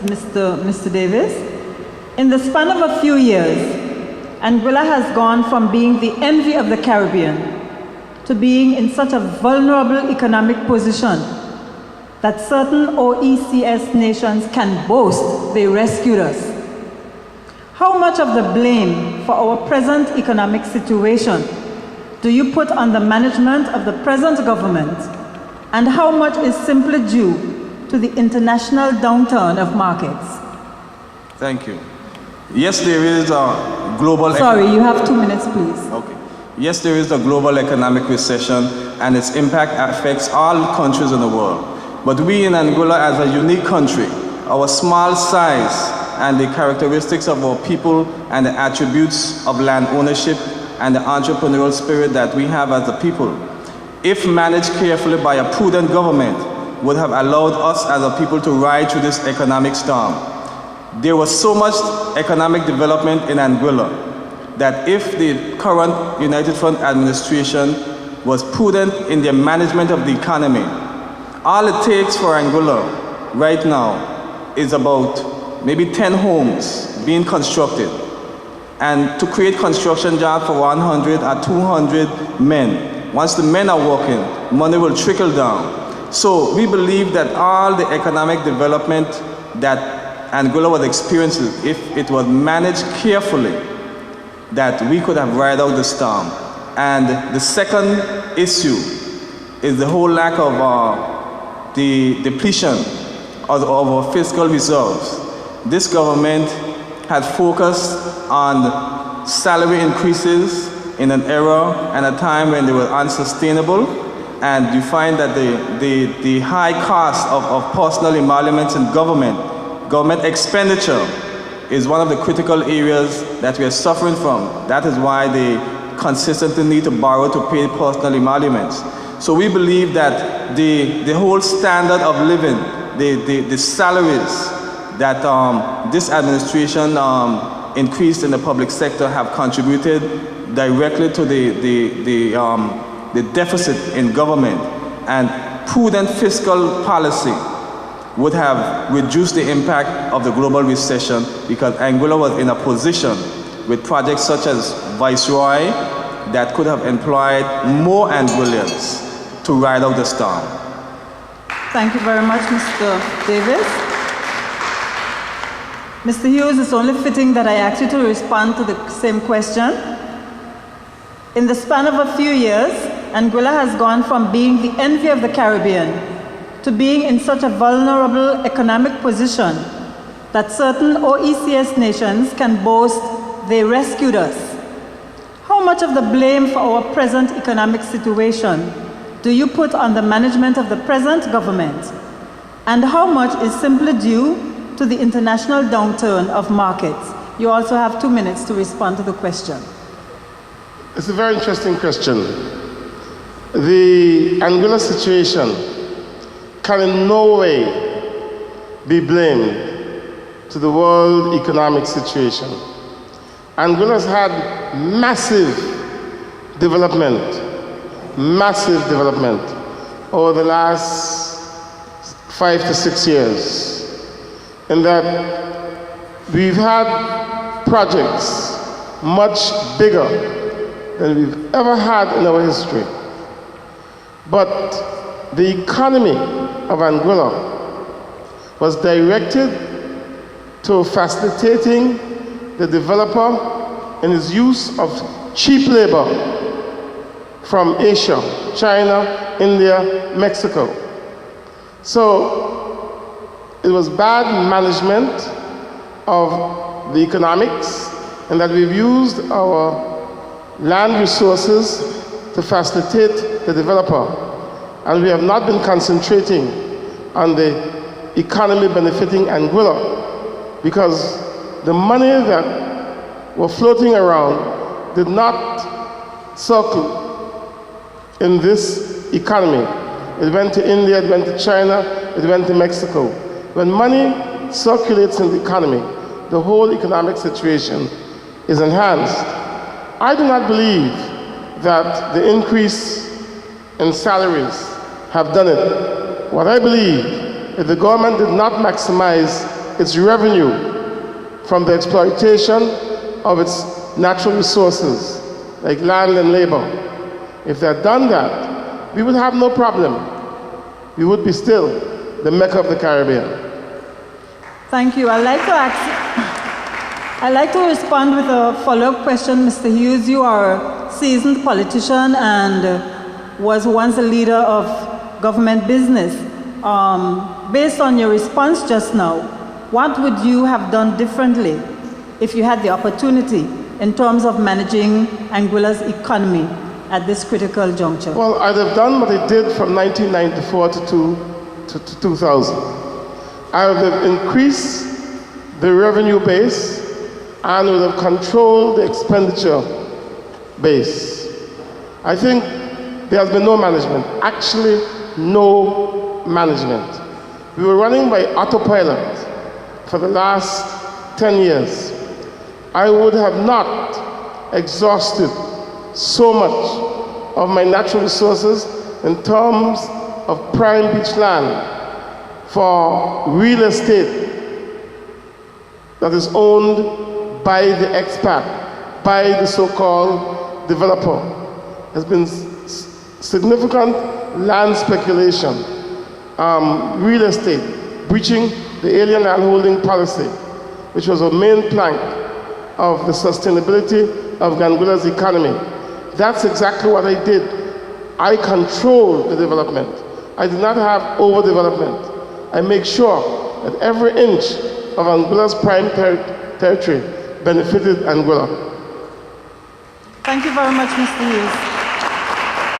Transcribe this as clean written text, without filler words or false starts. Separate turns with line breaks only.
Mr. Davis. In the span of a few years, Anguilla has gone from being the envy of the Caribbean to being in such a vulnerable economic position that certain OECS nations can boast they rescued us. How much of the blame for our present economic situation do you put on the management of the present government, and how much is simply due to the international downturn of markets?
Thank you. Yes, there is a global...
Sorry, you have 2 minutes, please.
Okay. Yes, there is a global economic recession, and its impact affects all countries in the world. But we in Anguilla, as a unique country, our small size and the characteristics of our people and the attributes of land ownership and the entrepreneurial spirit that we have as a people, if managed carefully by a prudent government, would have allowed us as a people to ride through this economic storm. There was so much economic development in Anguilla that if the current United Front administration was prudent in their management of the economy, all it takes for Anguilla right now is about maybe 10 homes being constructed, and to create construction jobs for 100 or 200 men. Once the men are working, money will trickle down. So we believe that all the economic development that Anguilla was experiencing, if it was managed carefully, that we could have ride out the storm. And the second issue is the whole lack of the depletion of our fiscal reserves. This government had focused on salary increases in an era and a time when they were unsustainable, and you find that the high cost of personal emoluments in government expenditure is one of the critical areas that we are suffering from. That is why they consistently need to borrow to pay personal emoluments. So we believe that the whole standard of living, the salaries that this administration increased in the public sector have contributed directly to the deficit in government, and prudent fiscal policy would have reduced the impact of the global recession, because Anguilla was in a position with projects such as Viceroy that could have employed more Anguillians to ride out the storm.
Thank you very much, Mr. Davis. Mr. Hughes, it's only fitting that I ask you to respond to the same question. In the span of a few years, Anguilla has gone from being the envy of the Caribbean to being in such a vulnerable economic position that certain OECS nations can boast they rescued us. How much of the blame for our present economic situation do you put on the management of the present government, and how much is simply due to the international downturn of markets? You also have 2 minutes to respond to the question.
It's a very interesting question. The Anguilla situation can in no way be blamed to the world economic situation. Anguilla has had massive development over the last 5 to 6 years, in that we've had projects much bigger than we've ever had in our history. But the economy of Anguilla was directed to facilitating the developer in his use of cheap labor from Asia, China, India, Mexico. So it was bad management of the economics, and that we've used our land resources to facilitate the developer, and we have not been concentrating on the economy benefiting Anguilla, because the money that were floating around did not circle in this economy. It went to India, it went to China, it went to Mexico. When money circulates in the economy, the whole economic situation is enhanced. I do not believe that the increase in salaries have done it. What I believe, if the government did not maximize its revenue from the exploitation of its natural resources, like land and labor. If they had done that, we would have no problem. We would be still the Mecca of the Caribbean.
Thank you. I'd like to respond with a follow-up question. Mr. Hughes, you are a seasoned politician and was once a leader of government business. Based on your response just now, what would you have done differently if you had the opportunity in terms of managing Anguilla's economy at this critical juncture?
Well, I'd have done what I did from 1994 to 2000. I would have increased the revenue base and would have controlled the expenditure base. I think there has been no management, actually no management. We were running by autopilot for the last 10 years. I would have not exhausted so much of my natural resources in terms of prime beach land for real estate that is owned by the expat, by the so-called developer. There's been significant land speculation, real estate, breaching the alien land holding policy, which was a main plank of the sustainability of Anguilla's economy. That's exactly what I did. I controlled the development. I did not have overdevelopment. I make sure that every inch of Anguilla's prime territory benefited Anguilla.
Thank you very much, Mr. Hughes.